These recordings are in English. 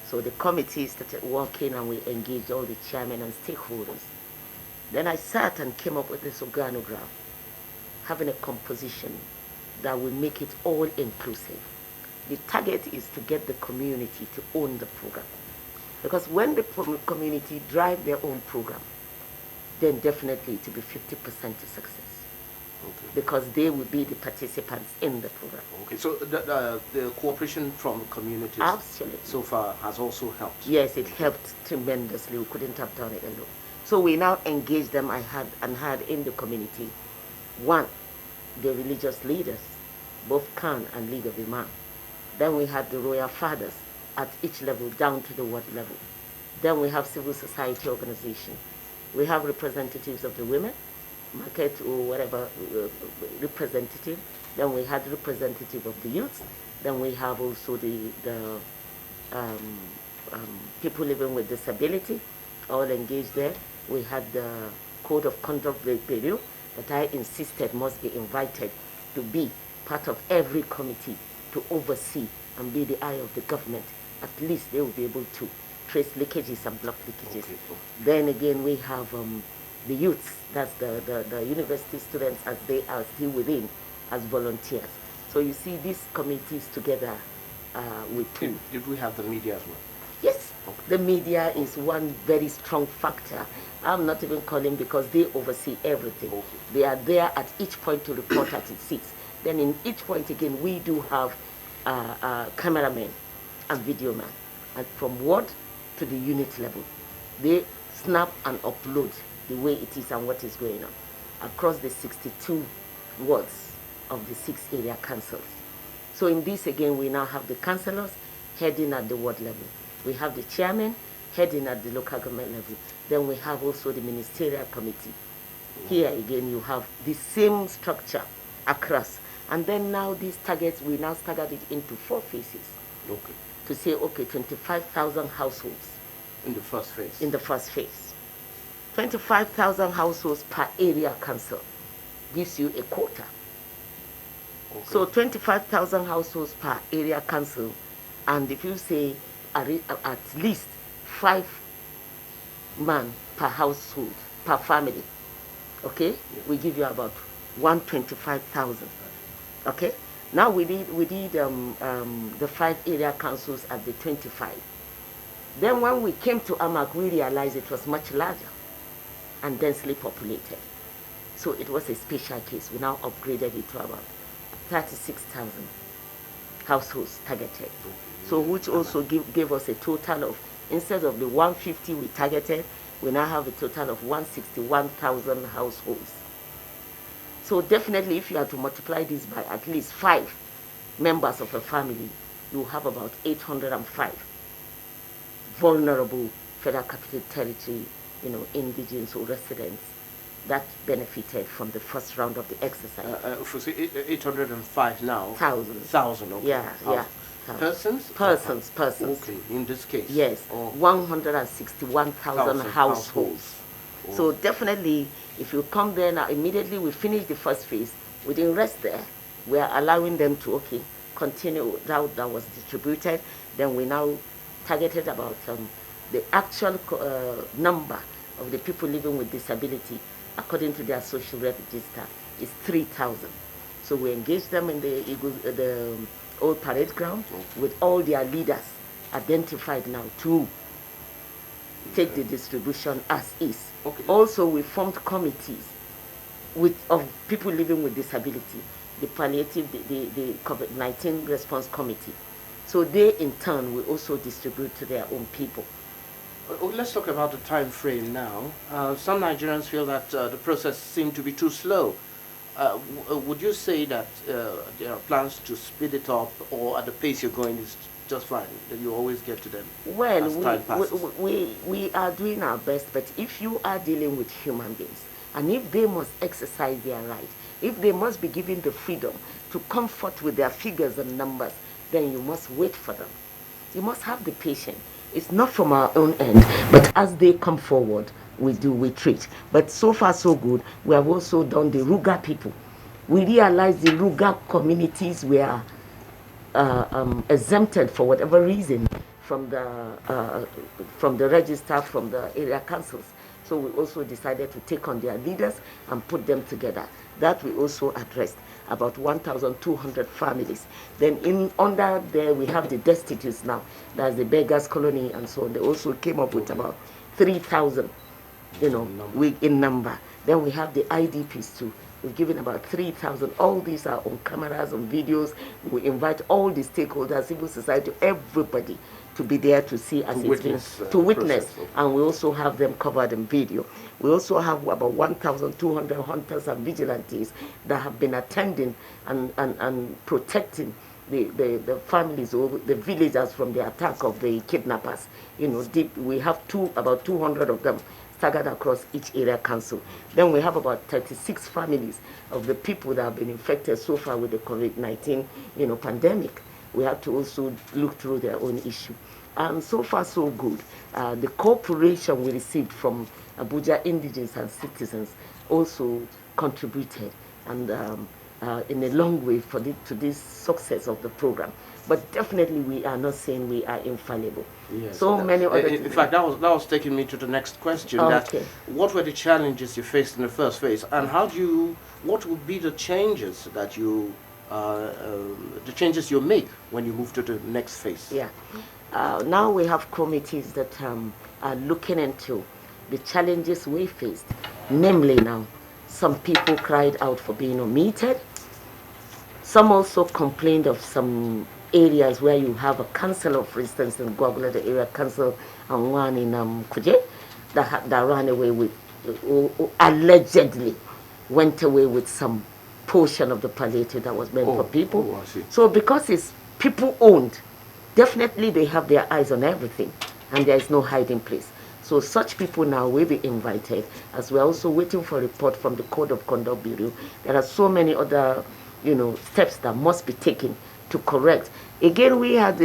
So the committee started working and we engaged all the chairmen and stakeholders. Then I sat and came up with this organogram, having a composition that will make it all inclusive. The target is to get the community to own the program. Because when the community drive their own program, then definitely it will be 50% to success. Okay. Because they will be the participants in the program. Okay, so the cooperation from the communities absolutely so far has also helped. Yes, it helped tremendously. We couldn't have done it alone. So we now engaged them. I had in the community, one, the religious leaders, both Khan and League of Imam. Then we had the royal fathers at each level, down to the ward level. Then we have civil society organizations. We have representatives of the women, market or whatever representative. Then we had representative of the youth. Then we have also the people living with disability, all engaged there. We had the code of conduct review that I insisted must be invited to be part of every committee to oversee and be the eye of the government. At least they will be able to trace leakages and block leakages. Okay. Then again we have the youths, that's the university students as they are still within as volunteers. So you see these committees together with two. Did we have the media as well? Yes, okay. The media is one very strong factor. I'm not even calling because they oversee everything. Okay. They are there at each point to report at its seats. Then in each point again, we do have cameramen and video man. And from ward to the unit level, they snap and upload the way it is and what is going on across the 62 wards of the 6 area councils. So in this again, we now have the councillors heading at the ward level. We have the chairman heading at the local government level. Then we have also the ministerial committee. Here again, you have the same structure across. And then now these targets, we now staggered it into 4 phases. Okay. To say, okay, 25,000 households. In the first phase? In the first phase. 25,000 households per area council gives you a quota. Okay. So 25,000 households per area council, and if you say at least 5 man per household, per family, okay, yeah. We give you about 125,000. Okay, now we did the 5 area councils at the 25. Then when we came to Amak, we realized it was much larger and densely populated. So it was a special case. We now upgraded it to about 36,000 households targeted. Okay. So which also gave us a total of, instead of the 150 we targeted, we now have a total of 161,000 households. So definitely if you are to multiply this by at least 5 members of a family, you have about 805 vulnerable Federal Capital Territory, indigenous or residents that benefited from the first round of the exercise. For 805 now? Thousand, okay. Yeah. Persons? Persons. Okay, in this case? Yes, 161,000 households. Oh. So definitely, if you come there now, immediately we finish the first phase, we didn't rest there. We are allowing them to, continue that was distributed. Then we now targeted about the actual number of the people living with disability according to their social register is 3,000. So we engaged them in the old parade ground with all their leaders identified now to take the distribution as is. Okay. Also, we formed committees of people living with disability, the palliative, the COVID-19 response committee. So they, in turn, will also distribute to their own people. Let's talk about the time frame now. Some Nigerians feel that the process seemed to be too slow. Would you say that there are plans to speed it up, or at the pace you're going is just fine, that you always get to them as time passes? We are doing our best, but if you are dealing with human beings, and if they must exercise their right, if they must be given the freedom to comfort with their figures and numbers, then you must wait for them. You must have the patience. It's not from our own end, but as they come forward, we treat. But so far so good. We have also done the Ruga people. We realized the Ruga communities were exempted for whatever reason from the register, from the area councils. So we also decided to take on their leaders and put them together. That we also addressed about 1,200 families. Then under there we have the destitutes now. That's the beggars colony and so on. They also came up with about 3,000, in number. Then we have the IDPs too. We've given about 3,000. All these are on cameras, on videos. We invite all the stakeholders, civil society, everybody to be there to see and to witness. Process. And we also have them covered in video. We also have about 1,200 hunters and vigilantes that have been attending and protecting the families or the villagers from the attack of the kidnappers. We have about 200 of them staggered across each area council. Then we have about 36 families of the people that have been infected so far with the COVID-19 pandemic. We have to also look through their own issue. And so far so good. The cooperation we received from Abuja indigents and citizens also contributed and in a long way to this success of the program. But definitely we are not saying we are infallible. Yes, so many other in fact, that was taking me to the next question. Okay. What were the challenges you faced in the first phase, and what would be the changes that you make when you move to the next phase? Yeah. Now we have committees that are looking into the challenges we faced. Namely, now some people cried out for being omitted. Some also complained of some areas where you have a councillor, for instance, in Gwagwala, the area council, and one in Kuje, that ran away with, allegedly went away with some portion of the palliative that was meant for people. I see. So because it's people owned, definitely they have their eyes on everything, and there is no hiding place. So such people now will be invited, as we're also waiting for a report from the Code of Conduct Bureau. There are so many other, steps that must be taken to correct. Again, we had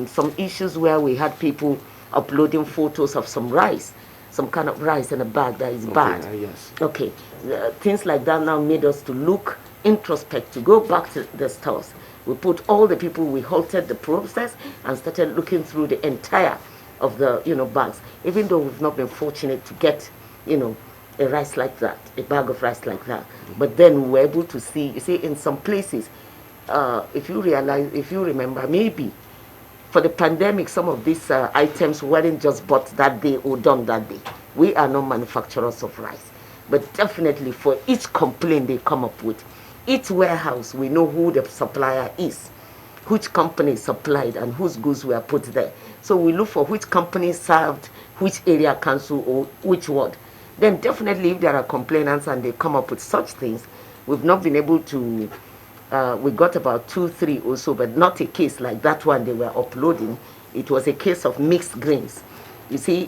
some issues where we had people uploading photos of some rice, some kind of rice in a bag that is bad. Yes. Okay, things like that now made us to look introspect, to go back to the stores. We put all the people, we halted the process and started looking through the entire of the bags, even though we've not been fortunate to get a rice like that, a bag of rice like that. But then we were able to see, you see, in some places, if you remember, maybe for the pandemic, some of these items weren't just bought that day or done that day. We are not manufacturers of rice, but definitely for each complaint they come up with, each warehouse, we know who the supplier is, which company supplied and whose goods were put there. So we look for which company served which area council or which ward. Then definitely if there are complainants and they come up with such things, we've not been able to, we got about 2, 3 or so, but not a case like that one they were uploading. It was a case of mixed grains. You see,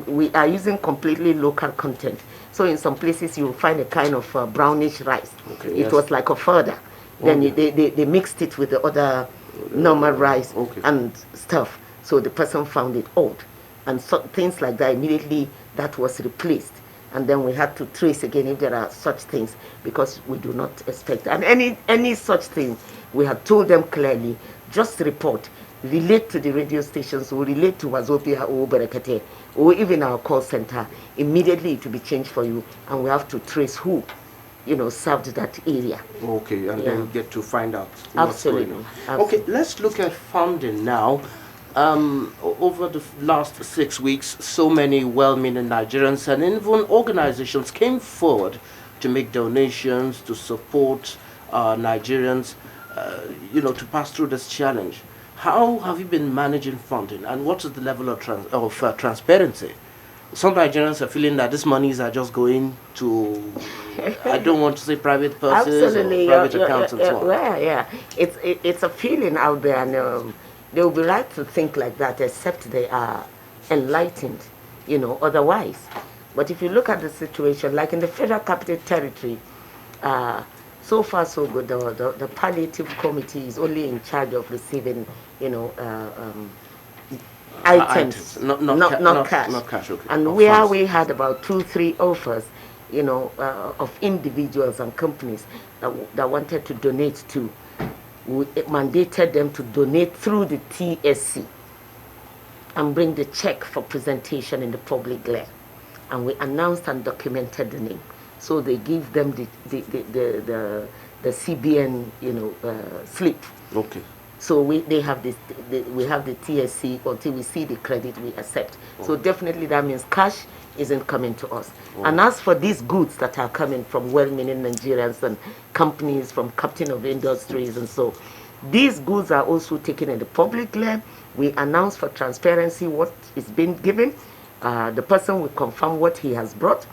we are using completely local content. So in some places you'll find a kind of brownish rice. Okay, it was like a further. Then they mixed it with the other normal rice and stuff. So the person found it odd. And so, things like that, immediately that was replaced. And then we had to trace again if there are such things, because we do not expect. And any such thing, we have told them clearly, just report, relate to the radio stations, or relate to Wazobia or Berekete, or even our call center. Immediately it will be changed for you, and we have to trace who served that area. Okay, and then get to find out what's Absolutely. going on. Okay, let's look at funding now. Over the last 6 weeks, so many well-meaning Nigerians and even organizations came forward to make donations to support Nigerians, to pass through this challenge. How have you been managing funding, and what is the level of transparency? Some Nigerians are feeling that these monies are just going to, I don't want to say private persons or private accounts and so on. Well, yeah, it's a feeling out there, and they will be right to think like that, except they are enlightened, otherwise. But if you look at the situation, like in the Federal Capital Territory, so far so good. The palliative committee is only in charge of receiving, items, not cash. Not cash, okay. And where we had about 2, 3 offers, of individuals and companies that wanted to donate to, we mandated them to donate through the TSC. and bring the check for presentation in the public glare. And we announced and documented the name. So they give them the CBN, slip. Okay. So they have this. We have the TSC until we see the credit we accept. So definitely that means cash isn't coming to us. And as for these goods that are coming from well-meaning Nigerians and companies, from captain of industries and so, these goods are also taken in the public glare. We announce for transparency what is being given. The person will confirm what he has brought.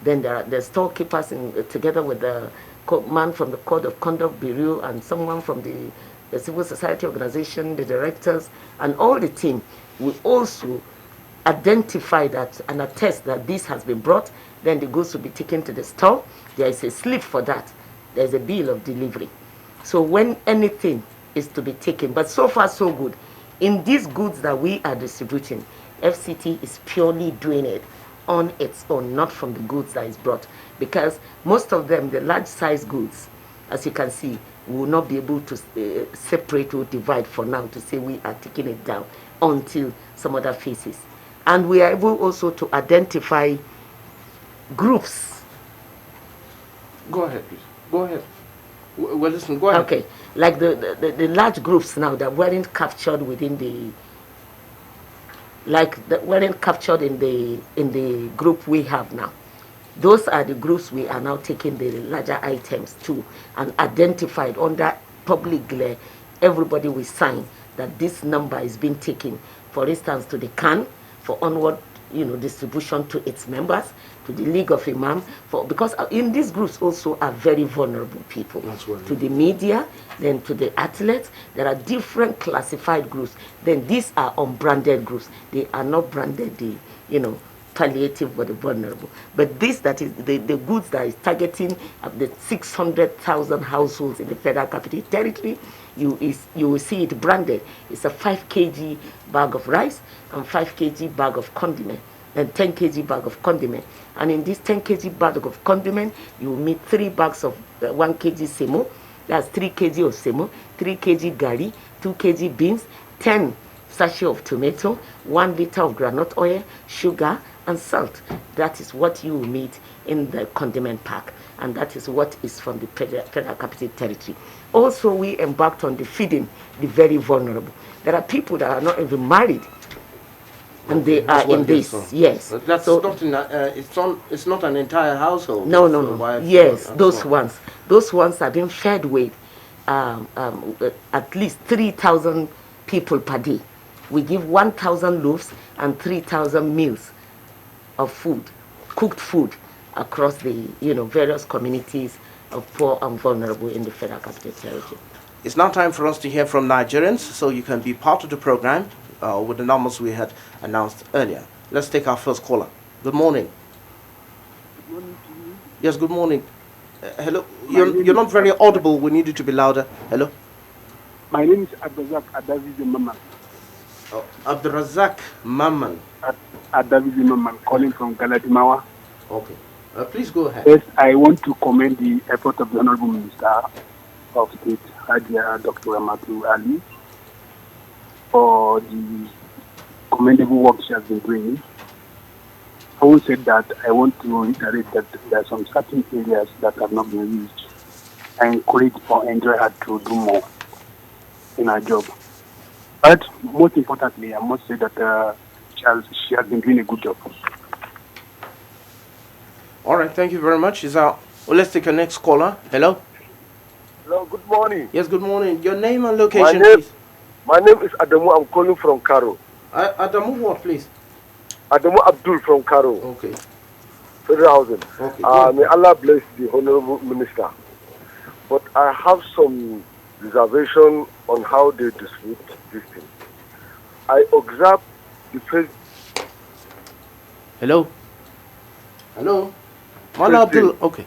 Then there are the storekeepers together with the man from the Code of Conduct Bureau and someone from the civil society organization, the directors, and all the team will also identify that and attest that this has been brought. Then the goods will be taken to the store. There is a slip for that. There is a bill of delivery. So when anything is to be taken, but so far so good. In these goods that we are distributing, FCT is purely doing it on its own, not from the goods that is brought. Because most of them, the large size goods, as you can see, we will not be able to separate or divide for now to say we are taking it down until some other phases. And we are able also to identify groups. Go ahead, please. Go ahead. Well, listen, go ahead. Okay, like the large groups now that weren't captured within the, like that weren't captured in the group we have now. Those are the groups we are now taking the larger items to and identified under public glare. Everybody will sign that this number is being taken, for instance, to the CAN for onward, distribution to its members, to the League of Imam, because in these groups also are very vulnerable people. To the media, then to the athletes. There are different classified groups. Then these are unbranded groups. They are not branded the, palliative for the vulnerable. But this, that is the goods that is targeting the 600,000 households in the Federal Capital Territory, you will see it branded. It's a 5 kg bag of rice and 5 kg bag of condiment and 10 kg bag of condiment. And in this 10 kg bag of condiment, you will meet 3 bags of 1 kg semo. That's 3 kg of semo, 3 kg gari, 2 kg beans, 10 sachet of tomato, 1 liter of groundnut oil, sugar, and salt. That is what you will meet in the condiment pack, and that is what is from the Federal Capital Territory. Also, we embarked on the feeding the very vulnerable. There are people that are not even married, and they are in this. Yes, that's so, not in it's not an entire household. No. Yes, those ones have been fed with at least 3,000 people per day. We give 1,000 loaves and 3,000 meals of food, cooked food, across the various communities of poor and vulnerable in the Federal Capital Territory. It's now time for us to hear from Nigerians, so you can be part of the program with the numbers we had announced earlier. Let's take our first caller. Good morning. Good morning to you. Yes, good morning. Hello. You're not very audible. We need you to be louder. Hello. My name is Abdrazak Adavizi Maman. Oh, Abdrazak Maman. Adavizi Maman, calling from Galadimawa. Okay. Please go ahead. Yes, I want to commend the effort of the Honorable Minister of State, Hadia Dr. Amatu Ali, for the commendable work she has been doing. Having said that, I want to reiterate that there are some certain areas that have not been reached. I encourage or enjoy her to do more in her job. But most importantly, I must say that she has been doing a good job. All right, thank you very much. Let's take a next caller. Hello. Hello, good morning. Yes, good morning. Your name and location, please. My name is Adamu. I'm calling from Karo. Adamu what, please? Adamu Abdul from Karo. Okay. Federal Housing. Okay. May Allah bless the Honorable Minister. But I have some reservation on how they distribute this thing. I observe the first... Hello? Hello? Mala Abdul, okay.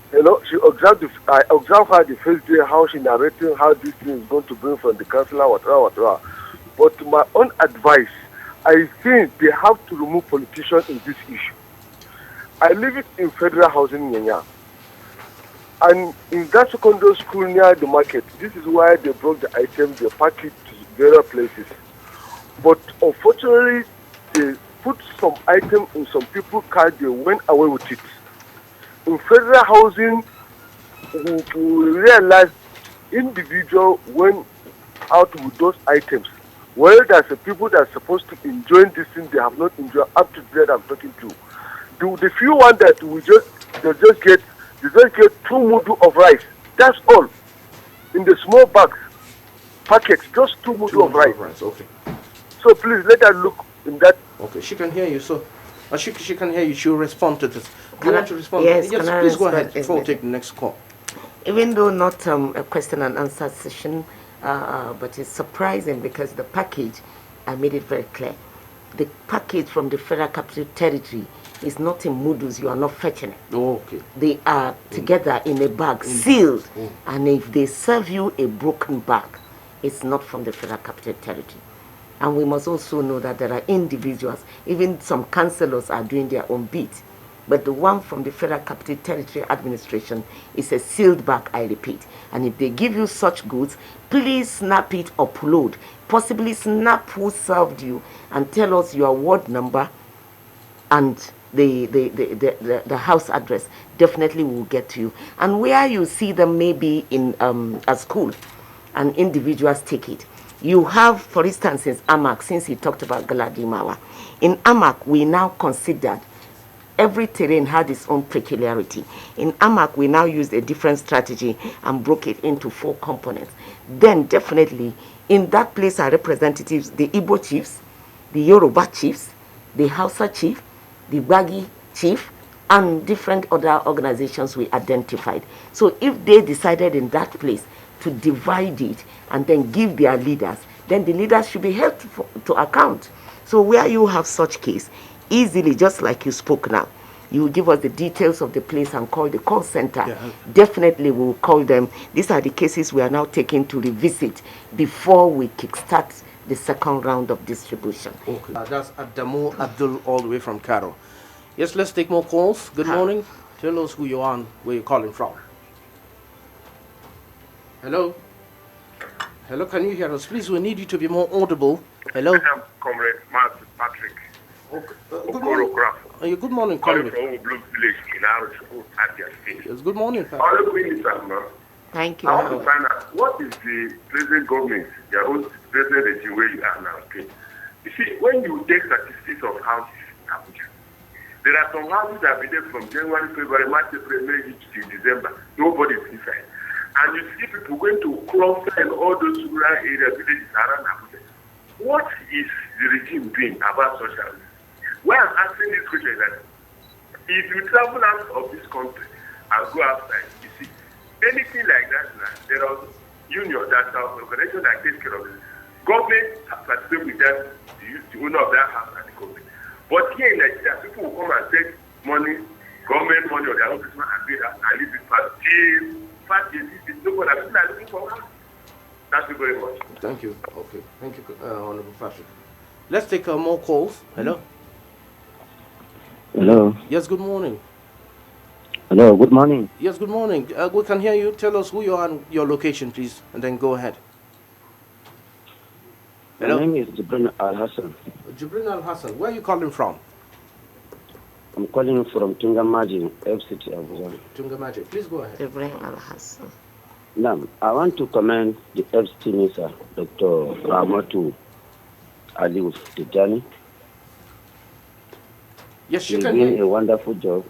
Hello, I observed her the first day, how she narrating how this thing is going to bring from the councillor, whatever. But my own advice, I think they have to remove politicians in this issue. I live in Federal Housing in Yanya. And in that secondary school near the market, this is why they brought the items, they pack it to various places. But unfortunately, they put some item in some people's car, they went away with it. In federal housing, we realize individual went out with those items. Well, there's the people that are supposed to enjoy this thing, they have not enjoyed up to that I'm talking to. The few ones that they just get 2 mudu of rice. That's all. In the small bags, packets, just 2 mudu of rice. Okay. So please let us look in that. Okay, she can hear you. So, she can hear you. She'll respond to this. Do you want to respond? Yes, please go ahead before we take the next call. Even though not a question and answer session, but it's surprising because the package, I made it very clear. The package from the Federal Capital Territory is not in mudus, you are not fetching it. Oh, okay. They are together in a bag, sealed. And if they serve you a broken bag, it's not from the Federal Capital Territory. And we must also know that there are individuals, even some councillors are doing their own bit. But the one from the Federal Capital Territory Administration is a sealed bag, I repeat. And if they give you such goods, please snap it, upload. Possibly snap who served you and tell us your ward number and the house address. Definitely will get to you. And where you see them maybe in a school and individuals take it. You have, for instance, in Amak, since he talked about Galadimawa, in Amak we now considered every terrain had its own peculiarity. In Amak, we now used a different strategy and broke it into 4 components. Then definitely, in that place are representatives, the Igbo chiefs, the Yoruba chiefs, the Hausa chief, the Bagi chief, and different other organizations we identified. So if they decided in that place to divide it and then give their leaders, then the leaders should be held to account. So where you have such case, easily, just like you spoke now, you will give us the details of the place and call the call center. Yeah. Definitely we will call them. These are the cases we are now taking to revisit before we kickstart the second round of distribution. Okay. That's Adamu Abdul all the way from Cairo. Yes, let's take more calls. Good morning. Tell us who you are and where you're calling from. Hello? Hello, can you hear us? Please, we need you to be more audible. Hello? I'm Comrade Patrick. Okay. Good morning. Good morning, Comrade. From Blue Village in Arushku, Abia State. Yes, good morning, Patrick. Thank you. I want to find out what is the present government, your own present regime where you are now. Okay? You see, when you take statistics of houses in Abuja, there are some houses that have been there from January, February, March, April, May, to December. Nobody is inside. And you see people going to cluster in all those rural areas, villages around Abuja. What is the regime doing about such houses? Why I'm asking this question is that if you travel out of this country and go outside, you see, anything like that, there are unions, that are organizations that take care of it. Government participate with that, the owner of that house and the government. But here in Nigeria, people will come and take money, government money, or their own business and pay that and leave it for till 5 years. It's nobody that's not looking for one. Thank you very much. Thank you. Okay. Thank you, Honorable Patrick. Let's take more calls. Hello? Hello. Yes, good morning. Hello, good morning. Yes, good morning. We can hear you. Tell us who you are and your location, please, and then go ahead. Hello? My name is Jibrin Al-Hassan. Jibrin Al-Hassan, where are you calling from? I'm calling from Tungamaji, FCT Administration. Tungamaji, please go ahead. Jibrin Al-Hassan. Now, I want to commend the FCT Minister, Dr. Ramatu Ali Tijani. Yes, she He's can hear doing you. a wonderful job.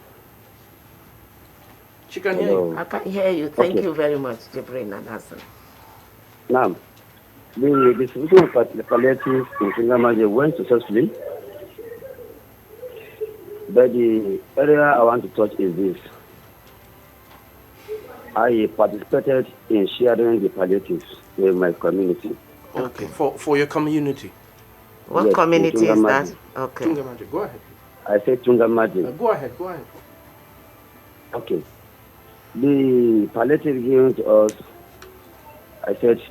She can hear you. I can hear you. Thank Okay. you very much, Jibrin Al-Hassan. Now, the distribution of the palliatives in Tungamaji went successfully. But the area I want to touch is this. I participated in sharing the palliatives with my community. Okay. For your community. What Yes, community is that? Tungamaji. Okay. Tungamaji, go ahead. I said Tungamaji. Go ahead, go ahead. Okay. The palliative given to us, I said,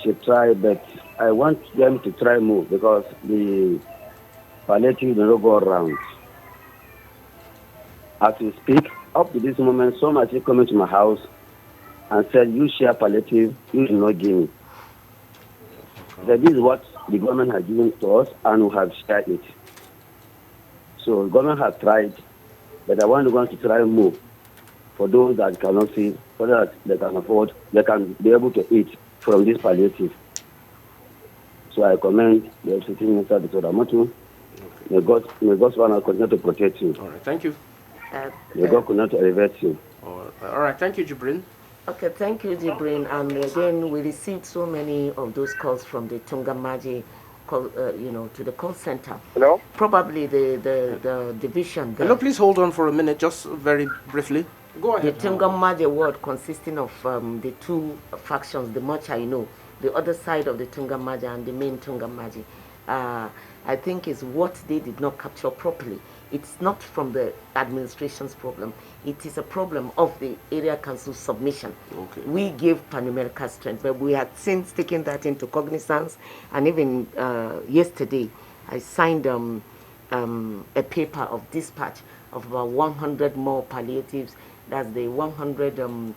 should try, but I want them to try more because the palliative will not go around. As we speak, up to this moment, some are still coming to my house and said, you share palliative, you will not give me. That is what the government has given to us, and we have shared it. So the government has tried, but I want the government to try more for those that cannot see, so that they can afford, they can be able to eat from this palliative. So I commend the FCT Minister, Dr. Ramatu. May God continue to protect you. All right, thank you. May God continue to elevate you. All right, thank you, Jibrin. Okay, thank you, Jibrin. And again, we received so many of those calls from the Tungamaji, to the call center. Hello? Probably the division there. Hello, please hold on for a minute, just very briefly. Go ahead. The Tungamaji ward consisting of the two factions, the much I know, the other side of the Tungamaji and the main Tungamaji. I think is what they did not capture properly. It's not from the administration's problem. It is a problem of the area council submission. Okay. We gave Panumerica strength, but we had since taken that into cognizance. And even yesterday, I signed a paper of dispatch of about 100 more palliatives. That's the 100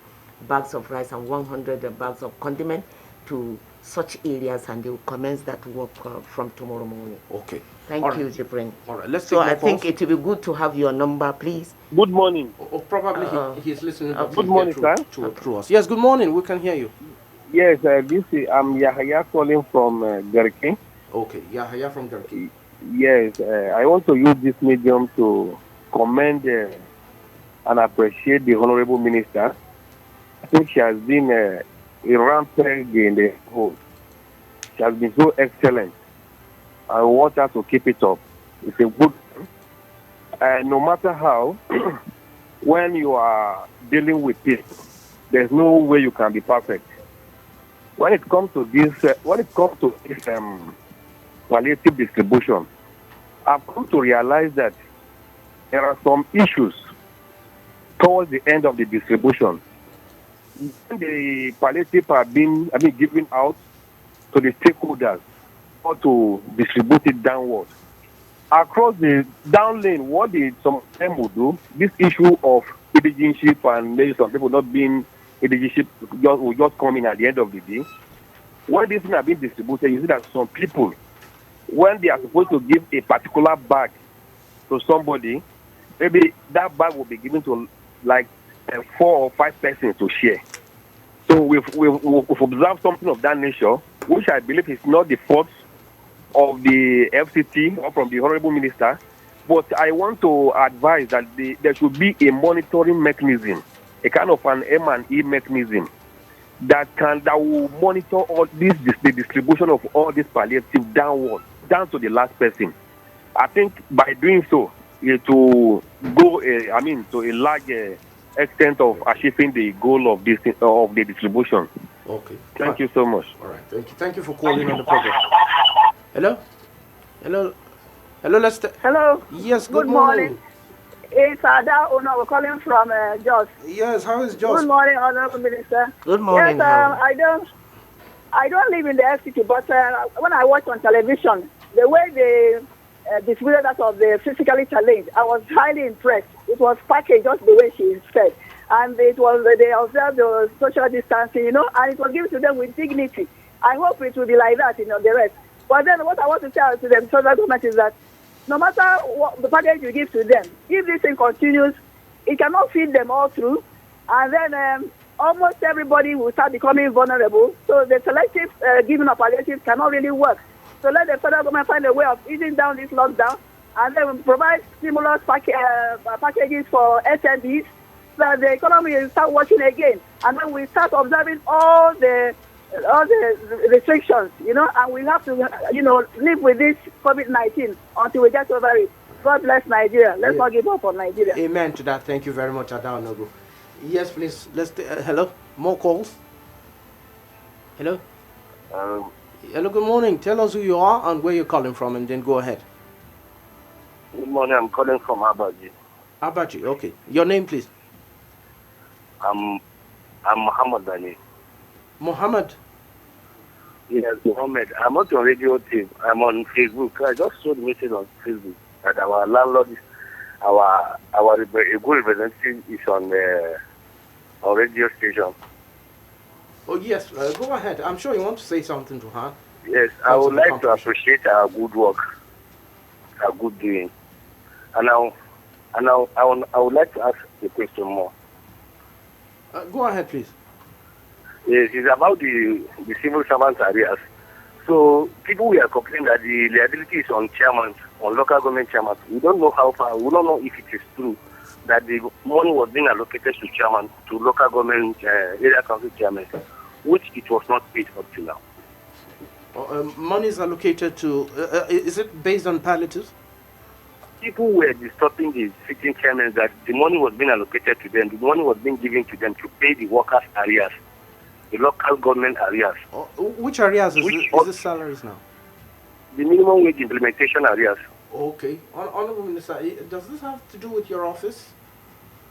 bags of rice and 100 bags of condiment to such areas, and they will commence that work from tomorrow morning. Okay. Thank you, Jibrin. All right, let's So take I think it will be good to have your number, please. Good morning. Probably he's listening. Good morning, sir. To us. Yes, good morning. We can hear you. Yes, I'm Yahaya calling from Garki. Okay, Yahaya from Garki. Yes, I want to use this medium to commend and appreciate the Honorable Minister. I think she has been a rampant in the whole. She has been so excellent. I want her to keep it up. It's a good thing. No matter how, when you are dealing with people, there's no way you can be perfect. When it comes to this, palliative distribution, I've come to realize that there are some issues towards the end of the distribution. When the palliative are being given out to the stakeholders or to distribute it downward. Across the down lane, what some of them will do, this issue of indigenship and maybe some people not being indigenship will just come in at the end of the day. When these things are being distributed, you see that some people, when they are supposed to give a particular bag to somebody, maybe that bag will be given to like 4 or 5 persons to share. So we've observed something of that nature, which I believe is not the fault of the FCT or from the Honorable Minister, but I want to advise that there should be a monitoring mechanism, a kind of an M&E mechanism that will monitor all the distribution of all this palliative downward, down to the last person. I think by doing so, it will go, to a large extent of achieving the goal of this of the distribution. Okay. Thank you so much. All right. Thank you. Thank you for calling on the program. Hello. Hello. Hello. Hello. Yes. Good morning. It's Ada Una. We're calling from Jos. Yes. How is Jos? Good morning, Honorable Minister. Good morning. Yes, I don't live in the FCT, but when I watch on television, the way they distributed that of the physically challenged, I was highly impressed. It was packaged just the way she said. And they observed the social distancing, and it was given to them with dignity. I hope it will be like that, the rest. But then what I want to tell to them, federal government, is that no matter what the package you give to them, if this thing continues, it cannot feed them all through. And then almost everybody will start becoming vulnerable. So the selective giving of palliatives cannot really work. So let the federal government find a way of easing down this lockdown, and then provide stimulus packages for SMBs, so that the economy will start working again, and then we start observing all the restrictions, and we have to, live with this COVID-19 until we get over it. God bless Nigeria. Let's not give up on Nigeria. Amen to that. Thank you very much, Ada Nogu. Yes, please. Hello. More calls. Hello. Hello. Good morning. Tell us who you are and where you're calling from, and then go ahead. Good morning. I'm calling from Abaji. Abaji. Okay. Your name, please. I'm Muhammad Ali. Muhammad. Yes, Muhammad. I'm not on radio team. I'm on Facebook. I just saw the message on Facebook that our landlord, our good representative is on radio station. Oh yes, go ahead. I'm sure you want to say something to her. Yes, I would like to appreciate our good work, our good doing. And I would like to ask a question more. Go ahead, please. Yes, it's about the civil servants areas. So people we are complaining that the liability is on chairman, on local government chairman. We don't know how far, we don't know if it is true that the money was being allocated to chairman, to local government area council chairman, which it was not paid up to now. Money is allocated to, is it based on palliatives? People were disturbing the sitting chairmen that the money was being allocated to them, the money was being given to them to pay the workers' areas, the local government areas. Which areas is this salaries now? The minimum wage implementation areas. Okay. Honorable Minister, does this have to do with your office?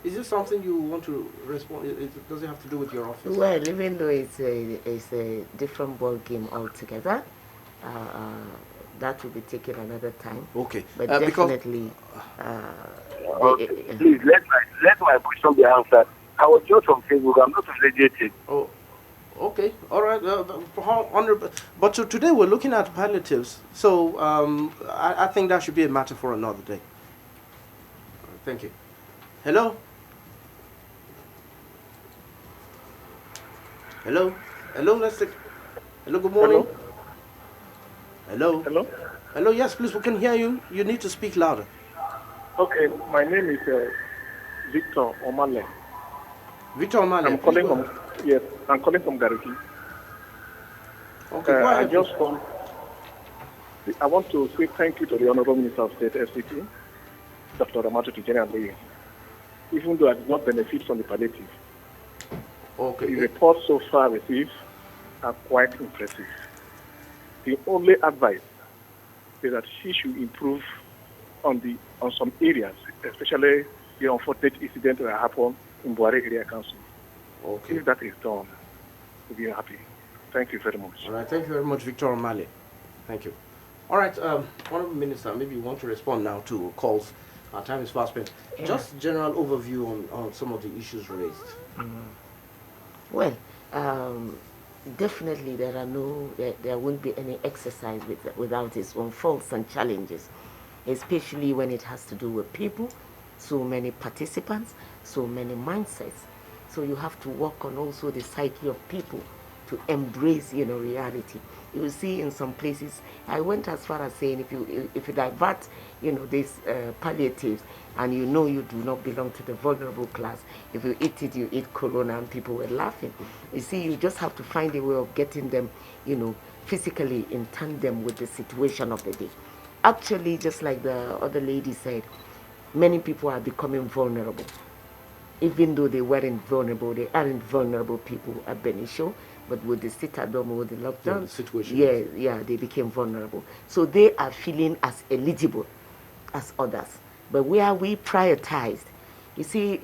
Is this something you want to respond? Does it have to do with your office? Well, even though it's a different ball game altogether, that will be taken another time. Okay. But definitely. Please let my question be answered. I was just on Facebook. I'm not related. Oh. Okay, all right. But so today we're looking at palliatives. So I think that should be a matter for another day. Thank you. Hello? Hello? Hello, let's take... Hello, good morning. Hello? Hello? Hello, yes, please, we can hear you. You need to speak louder. Okay, my name is Victor Omale. Victor Omale. I'm calling from... Yes, I'm calling from Gariki. Okay, go ahead. I want to say thank you to the Honorable Minister of State, FCT, Dr. Ramatu Tijani, even though I did not benefit from the palliative. Okay. The reports so far received are quite impressive. The only advice is that she should improve on some areas, especially the unfortunate incident that happened in Buhari Area Council. Okay. If that is done, we'll be happy. Thank you very much. All right. Thank you very much, Victor Omale. Thank you. All right. Honorable Minister, maybe you want to respond now to calls. Our time is fast spent. Yeah. Just general overview on some of the issues raised. Well, definitely there won't be any exercise without its own faults and challenges, especially when it has to do with people, so many participants, so many mindsets. So you have to work on also the psyche of people to embrace, reality. You will see in some places, I went as far as saying if you divert, these palliatives, and you do not belong to the vulnerable class, if you eat it, you eat corona, and people were laughing. You see, you just have to find a way of getting them, physically in tandem with the situation of the day. Actually, just like the other lady said, many people are becoming vulnerable. Even though they weren't vulnerable, they aren't vulnerable people at Benisho, but with the citadel, with the lockdown, the situation. Yeah, they became vulnerable. So they are feeling as eligible as others. But where we prioritized, you see,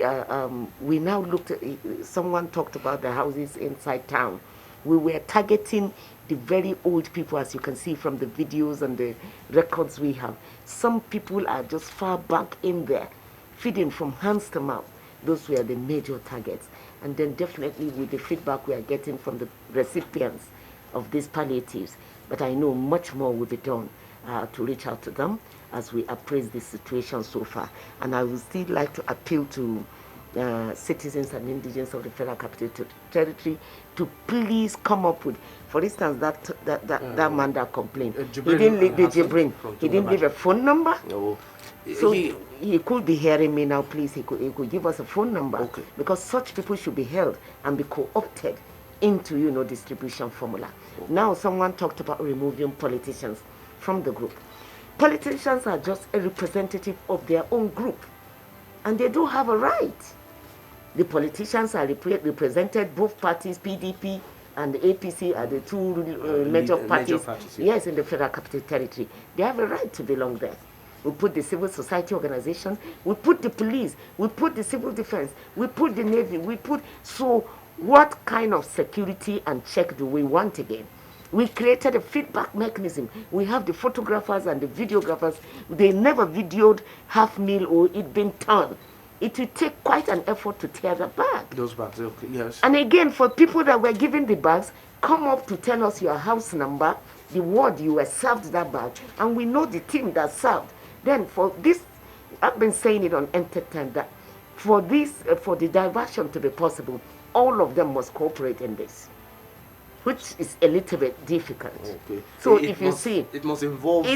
we now looked at, someone talked about the houses inside town. We were targeting the very old people, as you can see from the videos and the records we have. Some people are just far back in there, feeding from hands to mouth. Those were the major targets. And then definitely with the feedback we are getting from the recipients of these palliatives, but I know much more will be done to reach out to them as we appraise the situation so far. And I would still like to appeal to citizens and indigents of the Federal Capital Territory to please come up with, for instance, that man that complained. He didn't leave a phone number. No. So he could be hearing me now, please. He could give us a phone number. Okay. Because such people should be held and be co-opted into, distribution formula. Okay. Now, someone talked about removing politicians from the group. Politicians are just a representative of their own group, and they do have a right. The politicians are represented, both parties, PDP and the APC are the two major parties. Yes, in the Federal Capital Territory. They have a right to belong there. We put the civil society organization, we put the police, we put the civil defense, we put the Navy, so what kind of security and check do we want again? We created a feedback mechanism. We have the photographers and the videographers. They never videoed half meal or it being turned. It will take quite an effort to tear the bag. Those bags, okay, yes. And again, for people that were given the bags, come up to tell us your house number, the ward you were served that bag, and we know the team that served. Then for this, I've been saying it on entertainment that for this, for the diversion to be possible, all of them must cooperate in this, which is a little bit difficult. Okay. So if you see, it must involve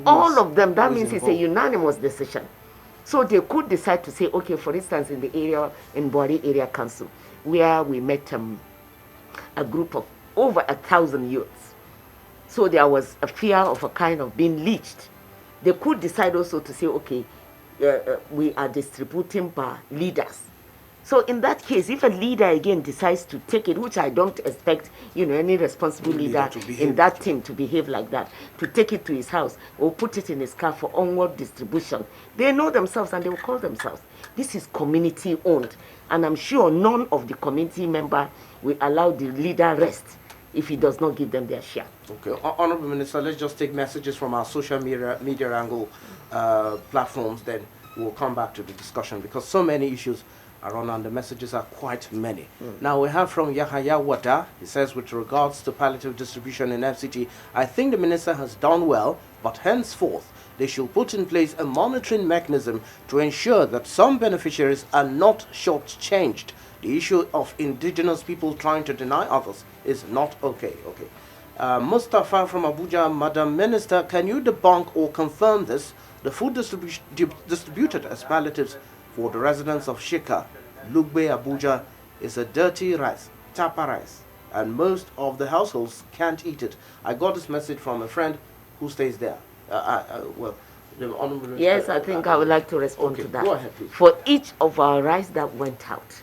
all of them. That means it's a unanimous decision. So they could decide to say, okay, for instance, in the area, in Bori Area Council, where we met a group of over 1,000 youths. So there was a fear of a kind of being leached. They could decide also to say, okay, we are distributing by leaders. So in that case, if a leader again decides to take it, which I don't expect, any responsible leader in that team to behave like that, to take it to his house or put it in his car for onward distribution, they know themselves and they will call themselves. This is community owned, and I'm sure none of the community member will allow the leader rest if he does not give them their share. Okay, Honorable Minister, let's just take messages from our social media angle platforms, then we'll come back to the discussion because so many issues are on and the messages are quite many. Now we have from Yahaya Wada. He says, with regards to palliative distribution in FCT, I think the minister has done well, but henceforth they should put in place a monitoring mechanism to ensure that some beneficiaries are not shortchanged. The issue of indigenous people trying to deny others is not okay. Mustafa from Abuja, Madam Minister, can you debunk or confirm this? The food distributed as palliatives for the residents of Shika, Lugbe, Abuja, is a dirty rice, tapa rice, and most of the households can't eat it. I got this message from a friend who stays there. Yes, I think I would like to respond to that. Go ahead, please. For each of our rice that went out,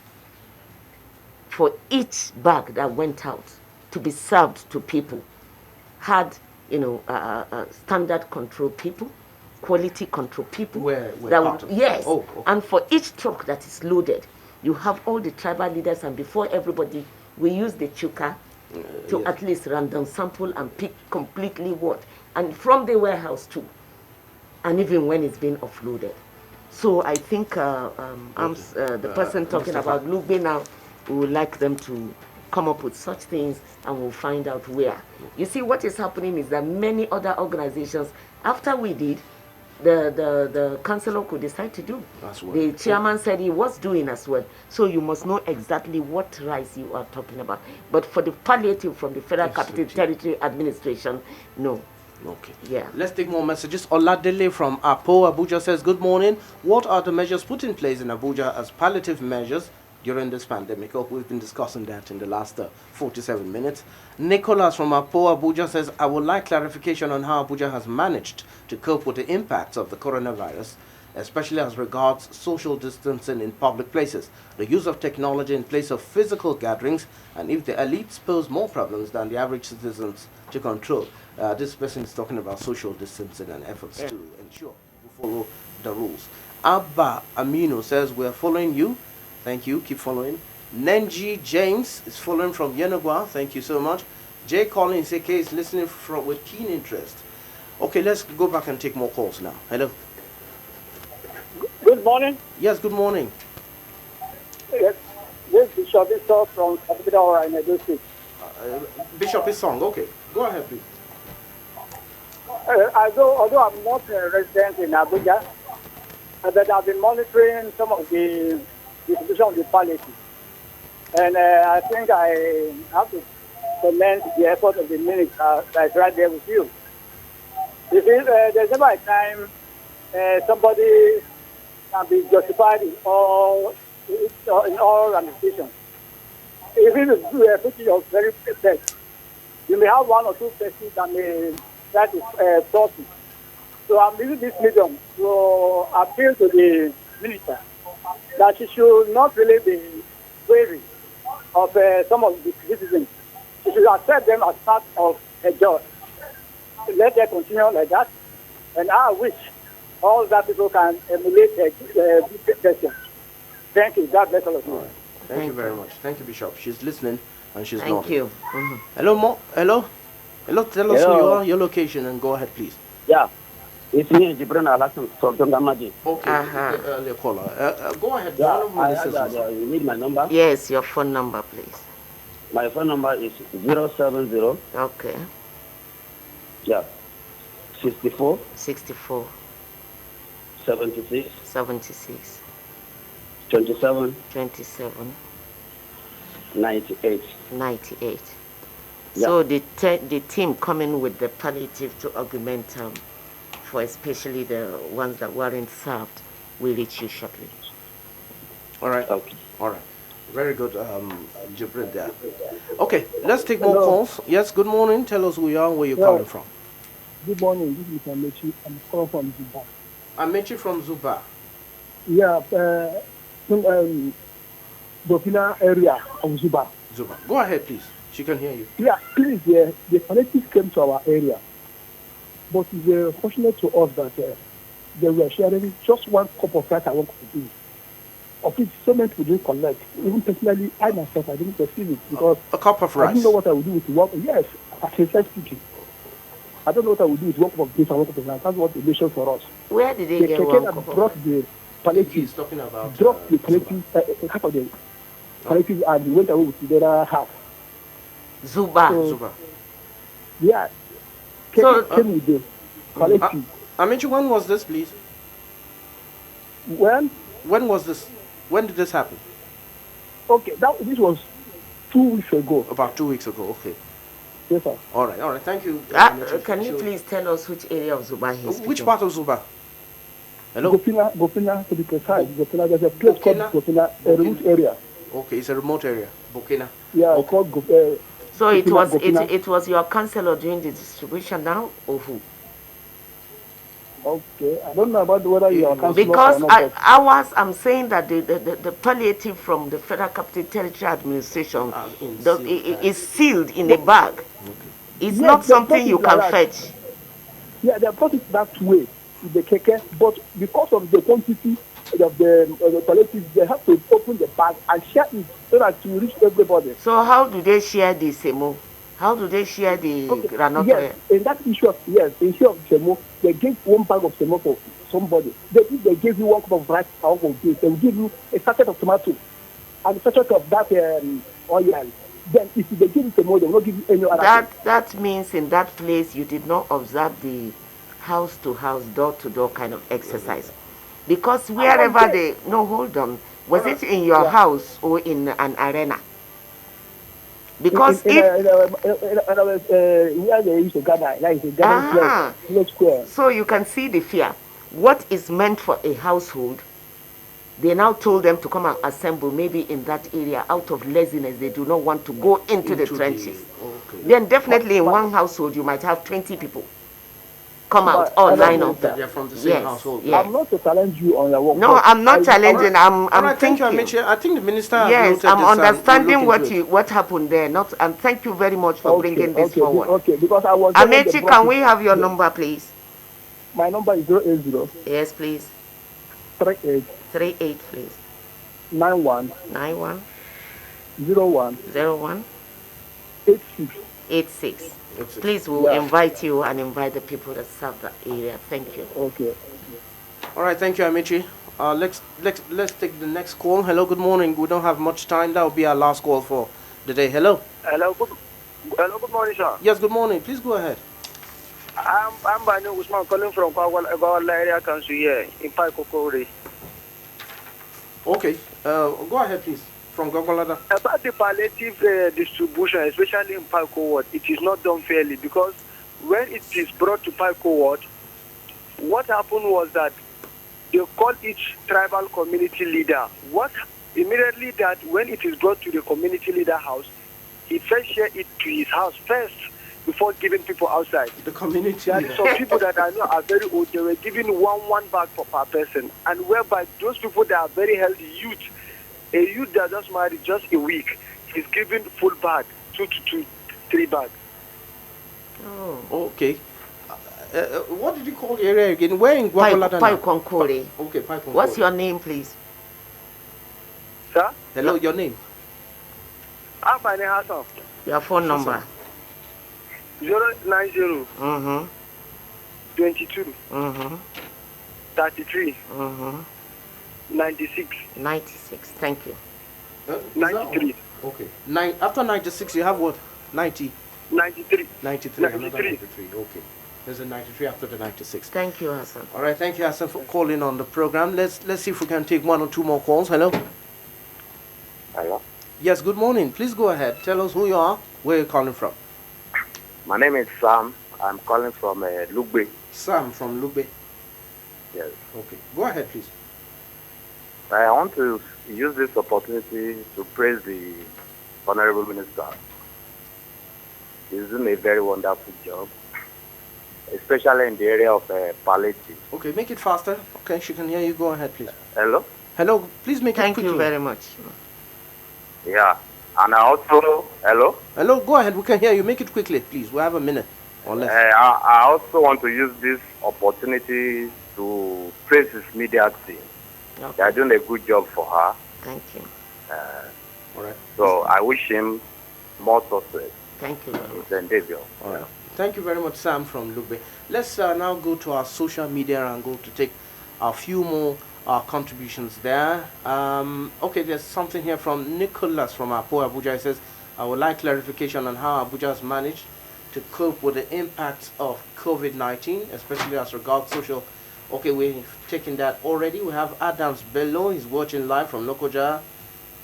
for each bag that went out to be served to people, had standard control people, quality control people. Yes. Oh, okay. And for each truck that is loaded, you have all the tribal leaders, and before everybody, we use the chuka to at least random sample and pick completely what, and from the warehouse too, and even when it's been offloaded. So I think the person talking about Lugbe now, we would like them to come up with such things, and we'll find out where. You see, what is happening is that many other organizations, after we did, the councillor could decide to do. The chairman said he was doing as well. So you must know exactly what rice you are talking about. But for the palliative from the Federal Capital Territory Administration, no. Okay. Yeah. Let's take more messages. Oladele from Apo, Abuja says, good morning. What are the measures put in place in Abuja as palliative measures during this pandemic? Oh, we've been discussing that in the last 47 minutes. Nicholas from Apo, Abuja says, I would like clarification on how Abuja has managed to cope with the impacts of the coronavirus, especially as regards social distancing in public places, the use of technology in place of physical gatherings, and if the elites pose more problems than the average citizens to control. This person is talking about social distancing and efforts to ensure we follow the rules. Abba Aminu says, we are following you. Thank you. Keep following. Nenji James is following from Yenagua. Thank you so much. Jay Collins AK is listening with keen interest. Okay, let's go back and take more calls now. Hello. Good morning. Yes, good morning. Yes, this is Bishop Isong from Abidawara in Edo State. Bishop Isong, okay. Go ahead, please. Although I'm not a resident in Abuja, but I've been monitoring some of the distribution of the palliative. And I think I have to commend the effort of the minister that's right there with you. You see, there's never a time somebody can be justified in all ramifications. Even if you are putting your very best, you may have one or two persons that may try to force it. So I'm using this medium to appeal to the minister that she should not really be wary of some of the citizens. She should accept them as part of her job. Let them continue like that. And I wish all that people can emulate a good person. Thank you. God bless all of you. Right. Thank you very much. Thank you, Bishop. She's listening and she's Thank you. Hello, Hello. Tell us who you are, your location, and go ahead, please. Yeah. It's me, Jibran Alasan from Tongamaji. Okay, earlier caller. Go ahead. Yeah, you need my number? Yes, your phone number, please. My phone number is 070. Okay. Yeah. 64, 64, 76, 76, 27, 27, 98. 98. Yeah. So the team coming with the palliative to augment for especially the ones that weren't served will reach you shortly. All right. Okay. All right. Very good, Jibril there. Okay, let's take more calls. Yes, good morning. Tell us who you are and where you're calling from. Good morning. This is Amechi. I'm calling from Zuba. Amechi from Zuba. Yeah, Burkina area of Zuba. Zuba. Go ahead, please. She can hear you. Yeah, please, the palliatives came to our area. But it's fortunate to us that they were sharing just one cup of rice and one cup of beans. Of which so many people didn't collect. Even personally, I myself, I didn't receive it because a cup of rice. I didn't know what I would do with one. Yes, as a first speaking. I don't know what I would do with one cup of beans and one cup of rice. That's what they mentioned for us. Where did they get one cup of rice? Brought the palliative. He's talking about dropped the palliative, half of the palliative, and went away with the other half. Zuba. So, Zuba. Yeah. Came with the palliative. Amechi, when was this, please? When was this? When did this happen? Okay, this was 2 weeks ago. About 2 weeks ago, okay. Yes, sir. All right, thank you. Can you please tell us which area of Zuba he's Which speaking? part of Zuba? Hello? Gopina to be precise. Gopina, there's a place called Gopina, a remote area. Okay, it's a remote area. Burkina. Yeah, okay. Called So it was your councillor doing the distribution now, or who? Okay, I don't know about whether you are councillor because or not. I'm saying that the palliative from the Federal Capital Territory Administration is sealed in a bag. Okay. It's not something you can fetch. Yeah, they brought it that way with the keke, but because of the quantity of the palliative, they have to open the bag and share it so that to reach everybody. So how do they share the semo? How do they share the granite? Yes, in that issue of semo, they gave one bag of semo for somebody. They gave you one cup of rice, one cup of beans. They will give you a sachet of tomato and a sachet of that oil. Then if they give you semo, they will not give you any other. That means in that place you did not observe the house to house, door to door kind of exercise, because wherever hold on, was it in your house or in an arena? Because where they used to gather, like the gathering square. So you can see the fear. What is meant for a household, they now told them to come and assemble maybe in that area out of laziness. They do not want to go into the trenches. Okay. Then definitely in one household you might have 20 people come out, all line up. They're from the same household. Yes. I'm not to challenge you on your work. No, I'm not challenging. I'm thinking. I think the minister. Yes, I'm understanding what happened there. And thank you very much for bringing this forward. Okay, because I was. Amechi, can we have your number, please? My number is 080. Yes, please. 38, please. 91. 01. 86. Please, we'll invite you and invite the people that serve that area. Thank you. Okay. All right, thank you, Amici. Let's take the next call. Hello, good morning. We don't have much time. That will be our last call for the day. Hello. Hello, good morning, sir. Yes, good morning. Please go ahead. I'm Banu Usman calling from Kwagwala area council here in Paikokore. Okay, go ahead, please. From Gogolada. About the palliative distribution, especially in Paiko Ward, it is not done fairly because when it is brought to Paiko Ward, what happened was that they call each tribal community leader. What immediately that when it is brought to the community leader house, he first share it to his house first before giving people outside. The community there leader. are some people that I know are very old. They were giving one bag per person, and whereby those people that are very healthy youth. A youth that just married just a week is given full bag, 2 to 3 bags. Oh, okay. What did you call the area again? Where in Guacolada? Paikonkore. Okay, Paikonkore. What's your name, please? Sir? Hello, your name? I'm Bani Hassan. Your phone number? 090 22 33 96. 96. Thank you. 93. Okay. After 96, you have what? 90. 93. 93, another 93. 93, okay. There's a 93 after the 96. Thank you, Hassan. All right, thank you, Hassan, for calling on the program. Let's see if we can take one or two more calls. Hello? Hello? Yes, good morning. Please go ahead. Tell us who you are, where you're calling from. My name is Sam. I'm calling from Lugbe. Sam from Lugbe. Yes. Okay, go ahead, please. I want to use this opportunity to praise the Honorable Minister. He's doing a very wonderful job, especially in the area of palliative. Okay, make it faster. Okay, she can hear you. Go ahead, please. Hello? Hello, please make it quickly. Thank you very much. Yeah. And I also, hello? Hello, go ahead. We can hear you. Make it quickly, please. We have a minute or less. I also want to use this opportunity to praise his media team. Okay. They are doing a good job for her. Thank you. All right. So I wish him more success. Thank you very much. His endeavor. All right. Thank you very much, Sam from Lugbe. Let's now go to our social media and go to take a few more contributions there. Okay, there's something here from Nicholas from Apo Abuja. He says, I would like clarification on how Abuja has managed to cope with the impact of COVID-19, especially as regards social. Okay, we've taken that already. We have Adams Bello. He's watching live from Lokoja.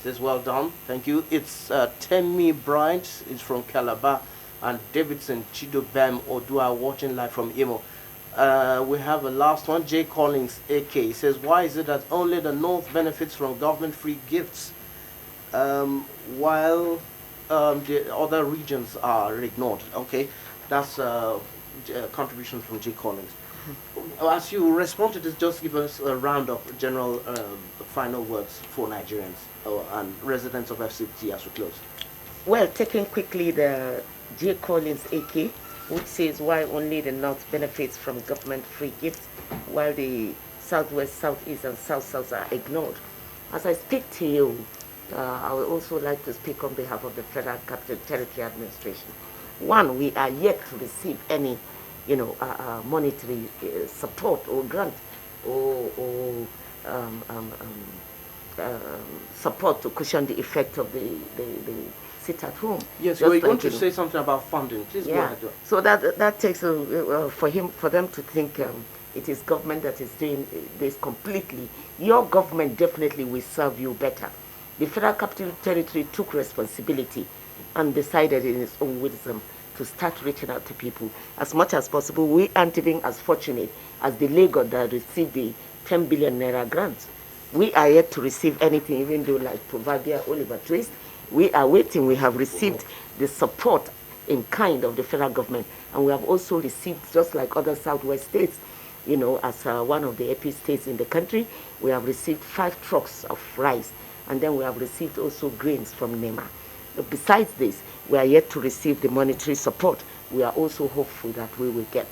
Says, well done. Thank you. It's Temi Bryant. It's from Calabar. And Davidson Chidobem Odua watching live from Imo. We have a last one. Jay Collins, AK. He says, why is it that only the North benefits from government-free gifts while the other regions are ignored? Okay, that's a contribution from Jay Collins. As you respond to this, just give us a round-up, general final words for Nigerians and residents of FCT as we close. Well, taking quickly the J. Collins AK, which says why only the North benefits from government-free gifts while the Southwest, Southeast, and South are ignored. As I speak to you, I would also like to speak on behalf of the Federal Capital Territory Administration. One, we are yet to receive any monetary support or grant or support to cushion the effect of the sit at home. Yes, we're going to say something about funding. Please go ahead. So that takes for them to think it is government that is doing this completely. Your government definitely will serve you better. The Federal Capital Territory took responsibility and decided in its own wisdom to start reaching out to people as much as possible. We aren't even as fortunate as the Lagos that received the 10 billion naira grant. We are yet to receive anything, even though like proverbial Oliver Twist, we are waiting. We have received the support in kind of the federal government, and we have also received, just like other Southwest states, as one of the AP states in the country, we have received 5 trucks of rice, and then we have received also grains from NEMA. Besides this, we are yet to receive the monetary support. We are also hopeful that we will get.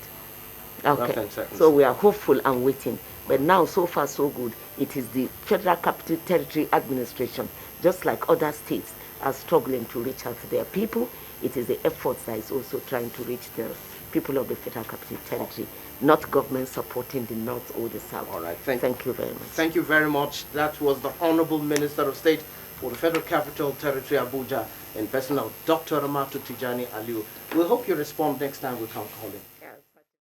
Okay, so we are hopeful and waiting. But now, so far, so good. It is the Federal Capital Territory Administration, just like other states, are struggling to reach out to their people. It is the efforts that is also trying to reach the people of the Federal Capital Territory, not government supporting the North or the South. All right, thank you very much. Thank you very much. That was the Honorable Minister of State for the Federal Capital Territory, Abuja, in person of Dr. Ramatu Tijani Aliu. We hope you respond next time we come calling.